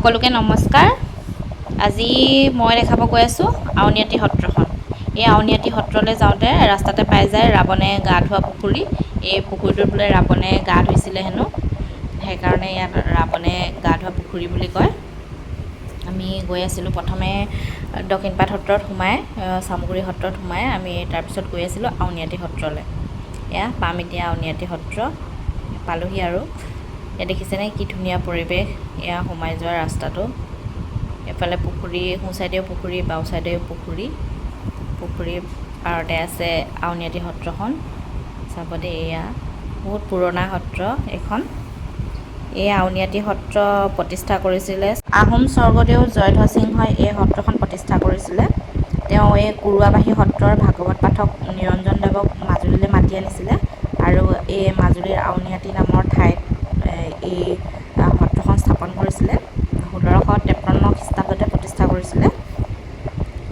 সকলোকে নমস্কাৰ। আজি মই দেখাব গৈ আছোঁ আউনীআটী সত্ৰখন। এই আউনীআটী সত্ৰলৈ যাওঁতে ৰাস্তাতে পাই যায় ৰাৱণে গা ধোৱা পুখুৰী। এই পুখুৰীটোত বোলে ৰাৱণে গা ধুইছিলে হেনো, সেইকাৰণে ইয়াত ৰাৱণে গা ধোৱা পুখুৰী বুলি কয়। আমি গৈ আছিলোঁ প্ৰথমে দক্ষিণপাট সত্ৰত সোমাই, চামগুৰি সত্ৰত সোমাই আমি তাৰপিছত গৈ আছিলোঁ আউনীআটী সত্ৰলৈ। এয়া পাম এতিয়া আউনীআটী সত্ৰ পালোহি আৰু। এয়া দেখিছেনে কি ধুনীয়া পৰিৱেশ। এয়া সোমাই যোৱা ৰাস্তাটো, এফালে পুখুৰী, সোঁ চাইডেও পুখুৰী, বাওঁ চাইডেও পুখুৰী। পুখুৰীৰ পাৰতে আছে আউনীআটী সত্ৰখন। চাব দেই, এয়া বহুত পুৰণা সত্ৰ এইখন। এই আউনীআটী সত্ৰ প্ৰতিষ্ঠা কৰিছিলে আহোম স্বৰ্গদেউ জয়ধ্বজ সিংহই। এই সত্ৰখন প্ৰতিষ্ঠা কৰিছিলে। তেওঁ এই কুৰুৱাবাহী সত্ৰৰ ভাগৱত পাঠক নিৰঞ্জন দেৱক মাজুলীলৈ মাতি আনিছিলে আৰু এই মাজুলীৰ আউনীআটী নামৰ ঠাইত এই সত্ৰখন স্থাপন কৰিছিলে। 1653 খ্ৰীষ্টাব্দতে প্ৰতিষ্ঠা কৰিছিলে।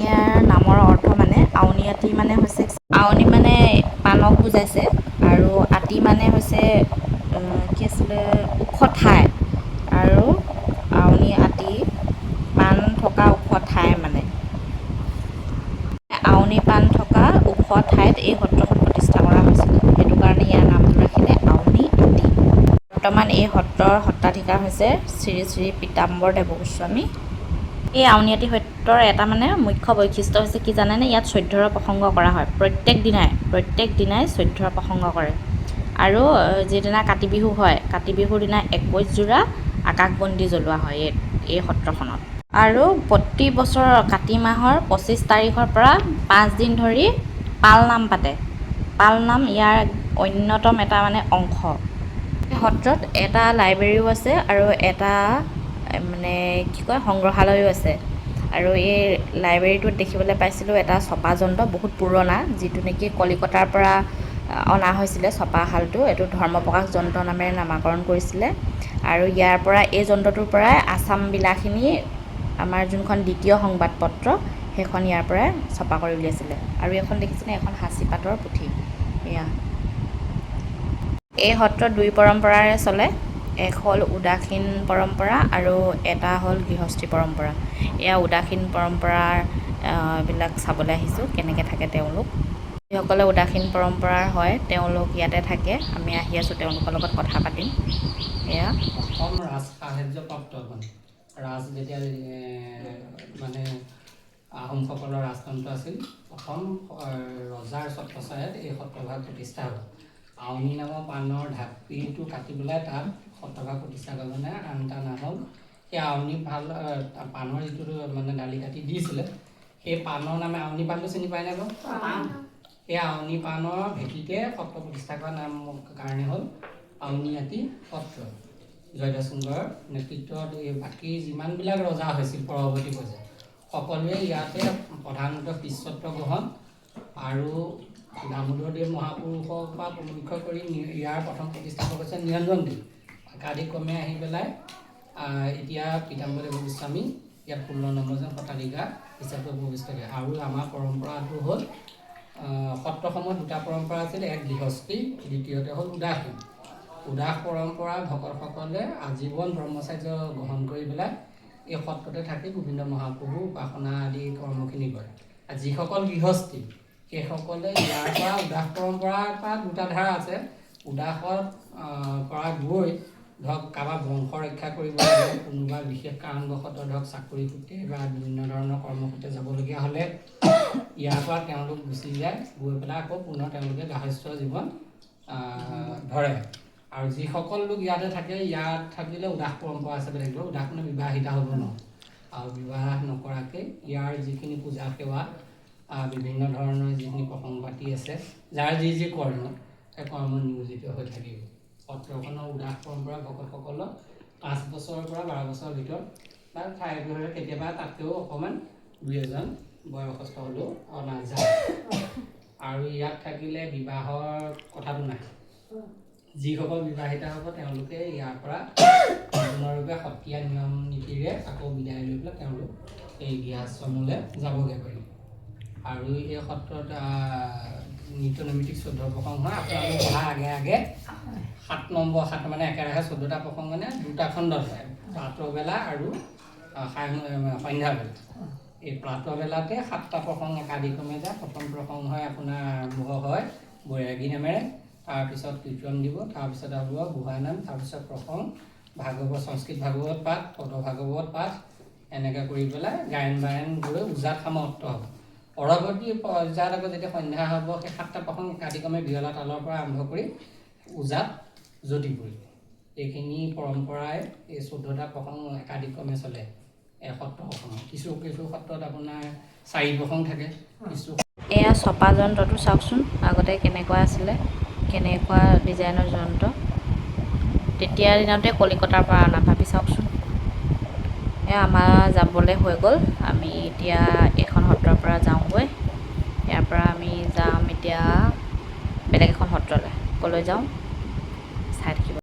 ইয়াৰ নামৰ অৰ্থ মানে আউনীআটী মানে হৈছে, আউনী মানে পাণক বুজাইছে আৰু আটী মানে হৈছে কি আছিলে, ওখ ঠাই। আৰু আউনী আটী পাণ থকা ওখ ঠাই মানে। আউনী পাণ থকা ওখ ঠাইত এই সত্ৰখন প্ৰতিষ্ঠা কৰা হৈছিলে, সেইটো কাৰণে ইয়াৰ নামটো ৰাখিলে আউনী আটী। বৰ্তমান এই সত্ৰৰ সত্ৰাধিকাৰ হৈছে শ্ৰী শ্ৰী পীতাম্বৰ দেৱ গোস্বামী। এই আউনীআটী সত্ৰৰ এটা মানে মুখ্য বৈশিষ্ট্য হৈছে কি জানেনে? ইয়াত চৈধ্যৰ প্ৰসংগ কৰা হয়। প্ৰত্যেক দিনাই চৈধ্যৰ প্ৰসংগ কৰে। আৰু যিদিনা কাতি বিহু হয়, কাতি বিহুৰ দিনা 21 যোৰা আকাশবন্তি জ্বলোৱা হয় এই সত্ৰখনত। আৰু প্ৰতি বছৰ কাতি মাহৰ 25 তাৰিখৰ পৰা 5 দিন ধৰি পালনাম পাতে। পালনাম ইয়াৰ অন্যতম এটা মানে অংশ। এই সত্ৰত এটা লাইব্ৰেৰীও আছে আৰু এটা মানে কি কয়, সংগ্ৰহালয়ো আছে। আৰু এই লাইব্ৰেৰীটোত দেখিবলৈ পাইছিলোঁ এটা ছপা যন্ত্ৰ, বহুত পুৰণা, যিটো নেকি কলিকতাৰ পৰা অনা হৈছিলে ছপাশালটো। এইটো ধৰ্মপ্ৰকাশ যন্ত্ৰ নামেৰে নামাকৰণ কৰিছিলে। আৰু ইয়াৰ পৰা, এই যন্ত্ৰটোৰ পৰাই আছাম বিলাসিনী, আমাৰ যোনখন দ্বিতীয় সংবাদপত্ৰ, সেইখন ইয়াৰ পৰাই ছপা কৰি উলিয়াইছিলে। আৰু এখন দেখিছেনে, এখন সাঁচি পাতৰ পুথি। এয়া এই সত্ৰ দুই পৰম্পৰাৰে চলে। এক হ'ল উদাসীন পৰম্পৰা আৰু এটা হ'ল গৃহস্থী পৰম্পৰা। এয়া উদাসীন পৰম্পৰাৰ বিলাক চাবলৈ আহিছোঁ, কেনেকৈ থাকে তেওঁলোক। যিসকলে উদাসীন পৰম্পৰাৰ হয় তেওঁলোক ইয়াতে থাকে। আমি আহি আছোঁ, তেওঁলোকৰ লগত কথা পাতিম। এয়া অসম ৰাজ সাহায্যপ্ৰাপ্ত ৰাজ, যেতিয়া মানে আহোমসকলৰ ৰাজতন্ত্ৰ আছিল, প্ৰথম ৰজাৰ ছত্ৰছায়াত এই সত্ৰভাগ প্ৰতিষ্ঠা হ'ল। আউনী নামৰ পাণৰ ঢাপিটো কাটি পেলাই তাত সত্ৰভাগ প্ৰতিষ্ঠা হ'ল। মানে আন এটা নাম হ'ল, সেই আউনী পাণৰ যিটো মানে ডালি কাটি দিছিলে, সেই পাণৰ নামে আউনী পাণটো চিনি পাই নাই বাৰু? সেই আউনী পাণৰ ভেটিতে সত্ৰ প্ৰতিষ্ঠা কৰা নাম কাৰণে হ'ল আউনীআটী সত্ৰ। জয়ধ্বজ সিংহৰ নেতৃত্বত এই বাকী যিমানবিলাক ৰজা হৈছিল পৰৱৰ্তী পৰ্যায়ত, সকলোৱে ইয়াতে প্ৰধানতঃ পিছত্ৰ গ্ৰহণ আৰু দামোদৰদেৱ মহাপুৰুষক পৰা প্ৰমুখ্য কৰি ইয়াৰ প্ৰথম প্ৰতিষ্ঠাপক হৈছে নিৰঞ্জন দেৱ। একাদিক্ৰমে আহি পেলাই এতিয়া পীতাম্বৰ দেৱ গোস্বামী ইয়াত 16 নম্বৰজন সত্ৰাধিকাৰ হিচাপে উপবিষ্ট হয়। আৰু আমাৰ পৰম্পৰাটো হ'ল, সত্ৰসমূহত দুটা পৰম্পৰা আছিল, এক গৃহস্থী, দ্বিতীয়তে হ'ল উদাসীন। উদাস পৰম্পৰা ভকতসকলে আজীৱন ব্ৰহ্মচাৰ্য গ্ৰহণ কৰি পেলাই এই সত্ৰতে থাকি গোবিন্দ মহাপ্ৰভু উপাসনা আদি কৰ্মখিনি কৰে। আৰু যিসকল গৃহস্থী, সেইসকলে ইয়াৰ পৰা উদাস পৰম্পৰাৰ পৰা দুটা ধাৰা আছে। উদাসত পৰা গৈ ধৰক কাৰোবাৰ বংশ ৰক্ষা কৰিবলৈ, কোনোবা বিশেষ কাৰণবশতঃ ধৰক চাকৰি সূত্ৰে বা বিভিন্ন ধৰণৰ কৰ্মসূত্ৰে যাবলগীয়া হ'লে ইয়াৰ পৰা তেওঁলোক গুচি যায়, গৈ পেলাই আকৌ পুনৰ তেওঁলোকে গাহস্থ্য জীৱন ধৰে। আৰু যিসকল লোক ইয়াতে থাকে, ইয়াত থাকিলে উদাস পৰম্পৰা হিচাপে থাকিব। উদাস মানে বিবাহিতা হ'ব নহয়, আৰু বিবাহ নকৰাকৈ ইয়াৰ যিখিনি পূজা সেৱা, বিভিন্ন ধৰণৰ যিখিনি প্ৰসংগ পাতি আছে, যাৰ যি কৰ্ম, সেই কৰ্মত নিয়োজিত হৈ থাকিব। সত্ৰখনৰ উদাস পৰম্পৰা ভকতসকলক 5 বছৰৰ পৰা 12 বছৰৰ ভিতৰত বা কেতিয়াবা তাতকৈও অকণমান 2-এজন বয়সস্থ হ'লেও অনা যায়। আৰু ইয়াত থাকিলে বিবাহৰ কথাটো নাই। যিসকল বিবাহিতা হ'ব তেওঁলোকে ইয়াৰ পৰা সম্পূৰ্ণৰূপে সত্ৰীয়া নিয়ম নীতিৰে আকৌ বিদায় লৈ পেলাই তেওঁলোক এই গৃহাশ্ৰমলৈ যাবগৈ পাৰিব। আৰু এই সত্ৰত নিত্য নৈমিত্তিক 14 প্ৰসংগ হয়। আপোনালোক অহাৰ আগে 7 নম্বৰ মানে একেৰাহে 14টা প্ৰসংগ, মানে 2টা খণ্ডত হয়। প্ৰাতঃবেলা আৰু সন্ধ্যাবেলা। এই প্ৰাতঃবেলাতে 7টা প্ৰসংগ একাদিক্ৰমে যায়। প্ৰথম প্ৰসংগ হয় আপোনাৰ আৰম্ভ হয় বৈৰাগী নামেৰে, তাৰপিছত কীৰ্তন দিব, তাৰপিছত হ'ব বুঢ়ানাম, তাৰপিছত প্ৰসংগ, ভাগৱত, সংস্কৃত ভাগৱত পাঠ, পদ ভাগৱত পাঠ, এনেকৈ কৰি পেলাই গায়ন বায়ন গৈ ওজাত সমাপ্ত হ'ব। পৰৱৰ্তী পৰ্যায়ত আকৌ যেতিয়া সন্ধ্যা হ'ব, সেই 7টা প্ৰসংগ একাদিক্ৰমে বিয়লা তালৰ পৰা আৰম্ভ কৰি ওজাত জ্যোতি পৰিব। এইখিনি পৰম্পৰাই এই 14টা প্ৰসংগ একাদিক্ৰমে চলে সত্ৰসমূহ। কিছু কিছু সত্ৰত আপোনাৰ 4 প্ৰসংগ থাকে, কিছু এয়া চপা যন্ত্ৰটো চাওকচোন, আগতে কেনেকুৱা আছিলে, কেনেকুৱা ডিজাইনৰ যন্ত্ৰ। তেতিয়া দিনতে কলিকতাৰ পৰা অনা, ভাবি চাওকচোন। এয়া আমাৰ যাবলৈ হৈ গ'ল, আমি এতিয়া এইখন সত্ৰৰ পৰা যাওঁগৈ। ইয়াৰ পৰা আমি যাম এতিয়া বেলেগ এখন সত্ৰলৈ। ক'লৈ যাওঁ?